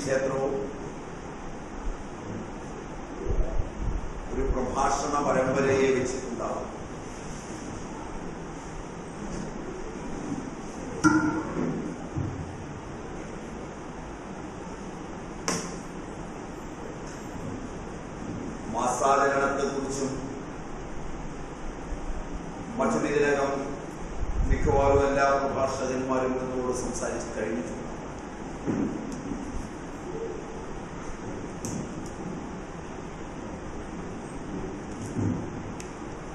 ക്ഷേത്രവും ഒരു പ്രഭാഷണ പരമ്പരയെ വെച്ചിട്ടുണ്ടാകും. മാസാചരണത്തെക്കുറിച്ചും മറ്റും ഇതിനകം മിക്കവാറും എല്ലാ പ്രഭാഷകന്മാരും എന്നോട് സംസാരിച്ച് കഴിഞ്ഞിട്ടുണ്ട്.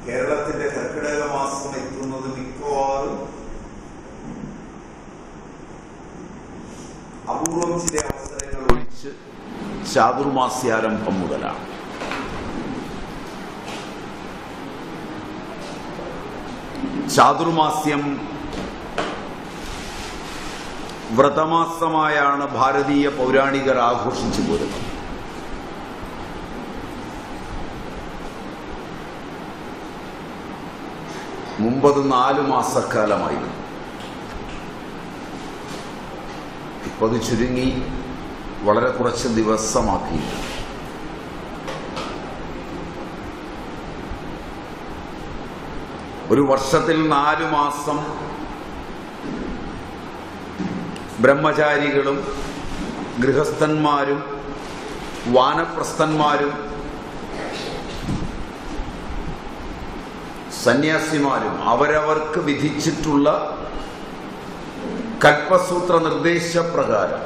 കേരളത്തിന്റെ കർക്കിടക മാസം എത്തുന്നത് മിക്കവാറും അപൂർവം ചില അവസരങ്ങൾ ഒഴിച്ച് ചാതുർമാസ്യാരംഭം മുതലാണ്. ചാതുർമാസ്യം വ്രതമാസമായാണ് ഭാരതീയ പൗരാണികർ ആഘോഷിച്ചു പോരുന്നത്. മുമ്പത് 4 മാസക്കാലമായിരുന്നു. ഇപ്പോൾ അത് ചുരുങ്ങി വളരെ കുറച്ച് ദിവസമാക്കി. ഒരു വർഷത്തിൽ 4 മാസം ബ്രഹ്മചാരികളും ഗൃഹസ്ഥന്മാരും വാനപ്രസ്ഥന്മാരും സന്യാസിമാരും അവരവർക്ക് വിധിച്ചിട്ടുള്ള കൽപ്പസൂത്ര നിർദ്ദേശപ്രകാരം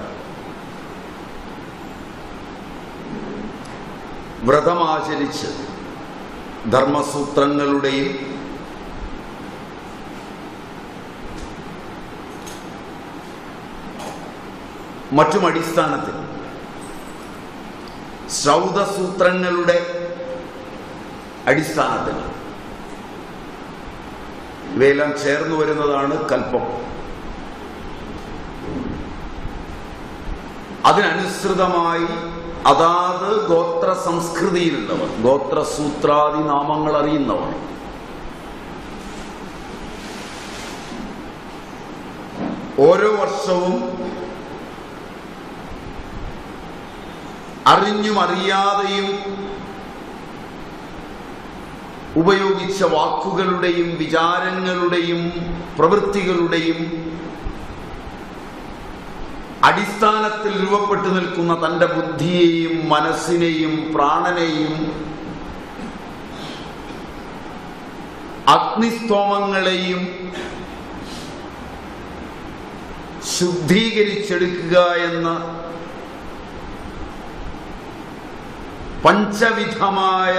വ്രതമാചരിച്ച് ധർമ്മസൂത്രങ്ങളുടെയും മറ്റും അടിസ്ഥാനത്തിൽ ശ്രൗതസൂത്രങ്ങളുടെ അടിസ്ഥാനത്തിൽ ഇവയെല്ലാം ചേർന്നു വരുന്നതാണ് കൽപ്പം. അതിനനുസൃതമായി അതാത് ഗോത്ര സംസ്കൃതിയിലുള്ളവർ, ഗോത്രസൂത്രാദി നാമങ്ങൾ അറിയുന്നവർ ഓരോ വർഷവും അറിഞ്ഞും അറിയാതെയും ഉപയോഗിച്ച വാക്കുകളുടെയും വിചാരങ്ങളുടെയും പ്രവൃത്തികളുടെയും അടിസ്ഥാനത്തിൽ രൂപപ്പെട്ടു നിൽക്കുന്ന തൻ്റെ ബുദ്ധിയെയും മനസ്സിനെയും പ്രാണനെയും അഗ്നിസ്തോമങ്ങളെയും ശുദ്ധീകരിച്ചെടുക്കുക എന്ന പഞ്ചവിധമായ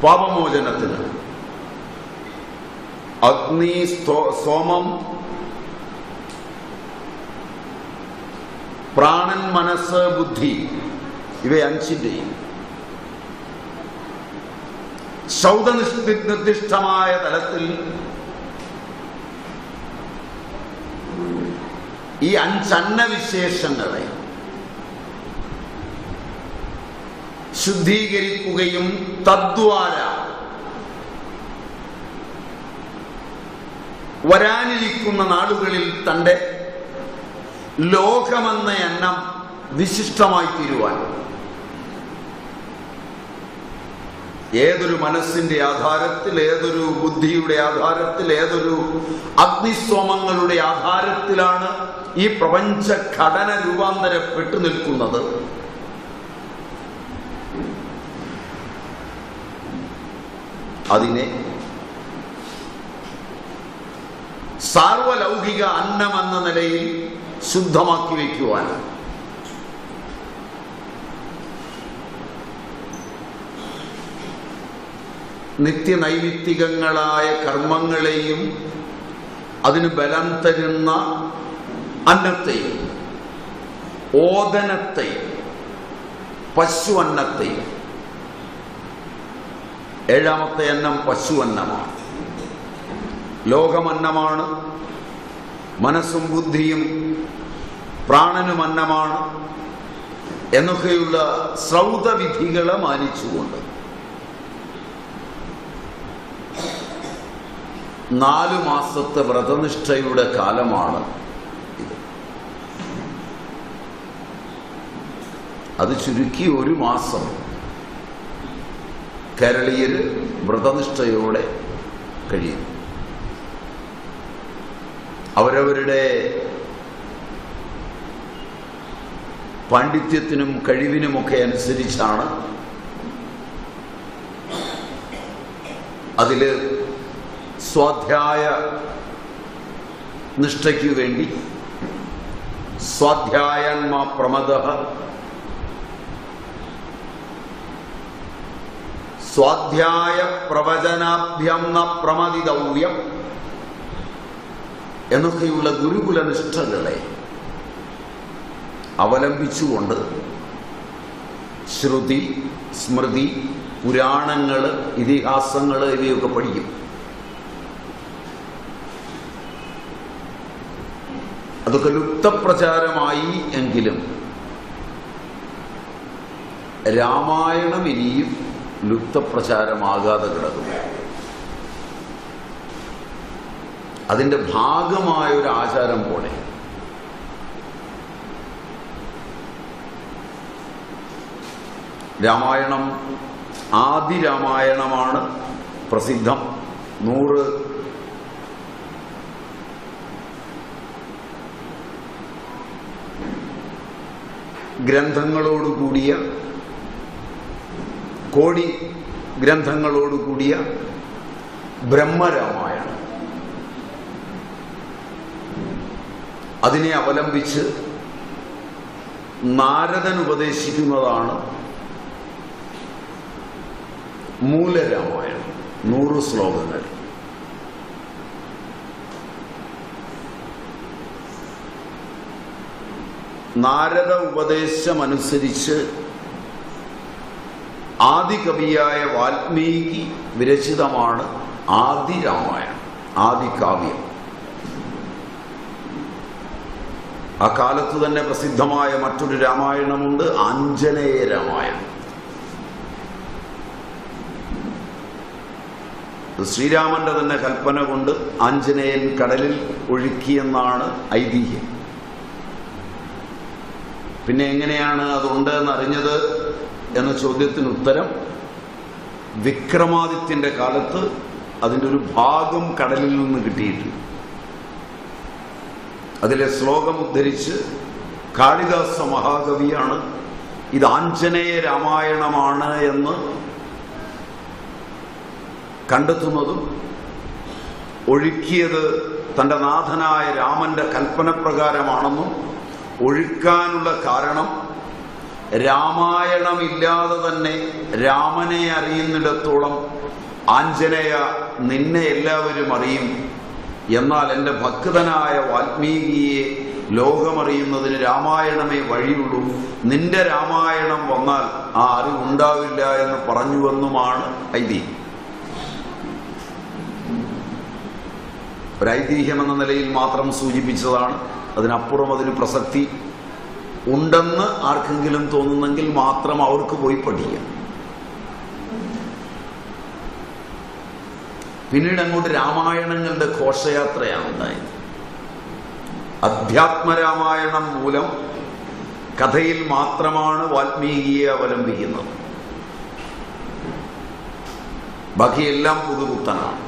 പാപമോചനത്തിന് അഗ്നി, സോമം, പ്രാണൻ, മനസ്സ്, ബുദ്ധി ഇവ 5ന്റെയും ശൗതനിർദ്ദിഷ്ടമായ തലത്തിൽ ഈ 5 അന്നവിശേഷങ്ങളെ ശുദ്ധീകരിക്കുകയും തദ്വാര വരാനിരിക്കുന്ന നാളുകളിൽ തൻ്റെ ലോകമെന്ന എണ്ണം വിശിഷ്ടമായി തീരുവാൻ ഏതൊരു മനസ്സിന്റെ ആധാരത്തിൽ, ഏതൊരു ബുദ്ധിയുടെ ആധാരത്തിൽ, ഏതൊരു അഗ്നിസ്തോമങ്ങളുടെ ആധാരത്തിലാണ് ഈ പ്രപഞ്ച ഘടന രൂപാന്തരപ്പെട്ടു നിൽക്കുന്നത്, അതിനെ സാർവലൗകിക അന്നമെന്ന നിലയിൽ ശുദ്ധമാക്കി വയ്ക്കുവാൻ നിത്യനൈമിത്തികങ്ങളായ കർമ്മങ്ങളെയും അതിന് ബലം തരുന്ന അന്നത്തെയും ഓദനത്തെയും പശു അന്നത്തെയും, 7ാമത്തെ അന്നം പശു അന്നമാണ്. ലോകമന്നമാണ്, മനസ്സും ബുദ്ധിയും പ്രാണനും അന്നമാണ് എന്നൊക്കെയുള്ള ശ്രൗതവിധികളെ മാനിച്ചുകൊണ്ട് 4 മാസത്തെ വ്രതനിഷ്ഠയുടെ കാലമാണ് ഇത്. അത് ചുരുക്കി 1 മാസം കേരളീയർ വ്രതനിഷ്ഠയോടെ കഴിയുന്നു. അവരവരുടെ പാണ്ഡിത്യത്തിനും കഴിവിനുമൊക്കെ അനുസരിച്ചാണ് അതിൽ സ്വാധ്യായ നിഷ്ഠയ്ക്കു വേണ്ടി സ്വാധ്യായന്മാ പ്രമദഃ, സ്വാധ്യായ പ്രവചനാഭ്യം ന പ്രമദിതവ്യം എന്നൊക്കെയുള്ള ഗുരുകുല നിഷ്ഠകളെ അവലംബിച്ചുകൊണ്ട് ശ്രുതി, സ്മൃതി, പുരാണങ്ങൾ, ഇതിഹാസങ്ങൾ ഇവയൊക്കെ പഠിക്കും. അതൊക്കെ ലുപ്തപ്രചാരമായി എങ്കിലും രാമായണം ഇനിയും ലുപ്തപ്രചാരമാകാതെ കിടക്കും. അതിൻ്റെ ഭാഗമായൊരു ആചാരം പോലെ രാമായണം ആദി രാമായണമാണ് പ്രസിദ്ധം. 100 ഗ്രന്ഥങ്ങളോടുകൂടിയ, കോടി ഗ്രന്ഥങ്ങളോടുകൂടിയ ബ്രഹ്മരാമായണം. അതിനെ അവലംബിച്ച് നാരദൻ ഉപദേശിക്കുന്നതാണ് മൂലരാമായണം, 100 ശ്ലോകങ്ങൾ. നാരദ ഉപദേശമനുസരിച്ച് ആദികവിയായ വാൽമീകി വിരചിതമാണ് ആദി രാമായണം, ആദികാവ്യം. ആ കാലത്ത് തന്നെ പ്രസിദ്ധമായ മറ്റൊരു രാമായണമുണ്ട്, ആഞ്ജനേയ രാമായണം. ശ്രീരാമന്റെ തന്നെ കൽപ്പന കൊണ്ട് ആഞ്ജനേയൻ കടലിൽ ഒഴുക്കിയെന്നാണ് ഐതിഹ്യം. പിന്നെ എങ്ങനെയാണ് അതുണ്ട് എന്നറിഞ്ഞത് എന്ന ചോദ്യത്തിന് ഉത്തരം, വിക്രമാദിത്യന്റെ കാലത്ത് അതിൻ്റെ ഒരു ഭാഗം കടലിൽ നിന്ന് കിട്ടിയിട്ടുണ്ട്. അതിലെ ശ്ലോകം ഉദ്ധരിച്ച് കാളിദാസ മഹാകവിയാണ് ഇത് ആഞ്ജനേയ രാമായണമാണ് എന്ന് കണ്ടെത്തുന്നതും ഒഴുക്കിയത് തൻ്റെ നാഥനായ രാമന്റെ കൽപ്പനപ്രകാരമാണെന്നും ഒഴുക്കാനുള്ള കാരണം രാമായണമില്ലാതെ തന്നെ രാമനെ അറിയുന്നിടത്തോളം ആഞ്ജനേയ നിന്നെ എല്ലാവരും അറിയും, എന്നാൽ എൻ്റെ ഭക്തനായ വാൽമീകിയെ ലോകമറിയുന്നതിന് രാമായണമേ വഴിയുള്ളൂ, നിന്റെ രാമായണം വന്നാൽ ആ അറിവുണ്ടാവില്ല എന്ന് പറഞ്ഞുവെന്നുമാണ് ഐതിഹ്യം. ഒരൈതിഹ്യം എന്ന നിലയിൽ മാത്രം സൂചിപ്പിച്ചതാണ്. അതിനപ്പുറം അതിന് പ്രസക്തി ഉണ്ടെന്ന് ആർക്കെങ്കിലും തോന്നുന്നെങ്കിൽ മാത്രം അവർക്ക് പോയി പഠിക്കാം. പിന്നീട് അങ്ങോട്ട് രാമായണങ്ങളുടെ ഘോഷയാത്രയാണ് ഉണ്ടായത്. അധ്യാത്മരാമായണം മൂലം കഥയിൽ മാത്രമാണ് വാൽമീകിയെ അവലംബിക്കുന്നത്. ബാക്കിയെല്ലാം പുതുപുത്തനാണ്.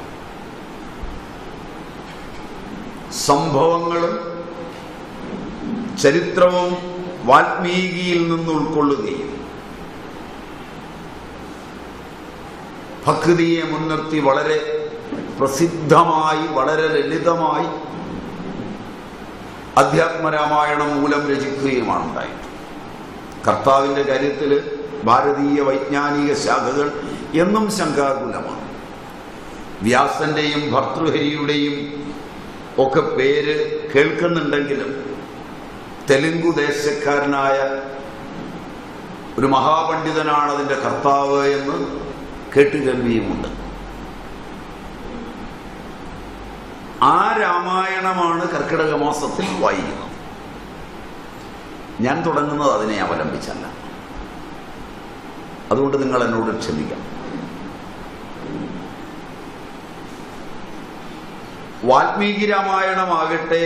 സംഭവങ്ങളും ചരിത്രവും വാൽമീകിയിൽ നിന്ന് ഉൾക്കൊള്ളുകയും ഭക്തിയെ മുൻനിർത്തി വളരെ പ്രസിദ്ധമായി, വളരെ ലളിതമായി അധ്യാത്മരാമായണം മൂലം രചിക്കുകയുമാണ് ഉണ്ടായത്. കർത്താവിൻ്റെ കാര്യത്തിൽ ഭാരതീയ വൈജ്ഞാനിക ശാഖകൾ എന്നും ശങ്കാകുലമാണ്. വ്യാസന്റെയും ഭർതൃഹരിയുടെയും ഒക്കെ പേര് കേൾക്കുന്നുണ്ടെങ്കിലും തെലുങ്കു ദേശക്കാരനായ ഒരു മഹാപണ്ഡിതനാണ് അതിൻ്റെ കർത്താവ് എന്ന് കേട്ടുകേൾവിയുമുണ്ട്. ആ രാമായണമാണ് കർക്കിടക മാസത്തിൽ വായിക്കുന്നത്. ഞാൻ തുടങ്ങുന്നത് അതിനെ അവലംബിച്ചല്ല. അതുകൊണ്ട് നിങ്ങൾ എന്നോട് ക്ഷമിക്കണം. വാൽമീകി രാമായണമാകട്ടെ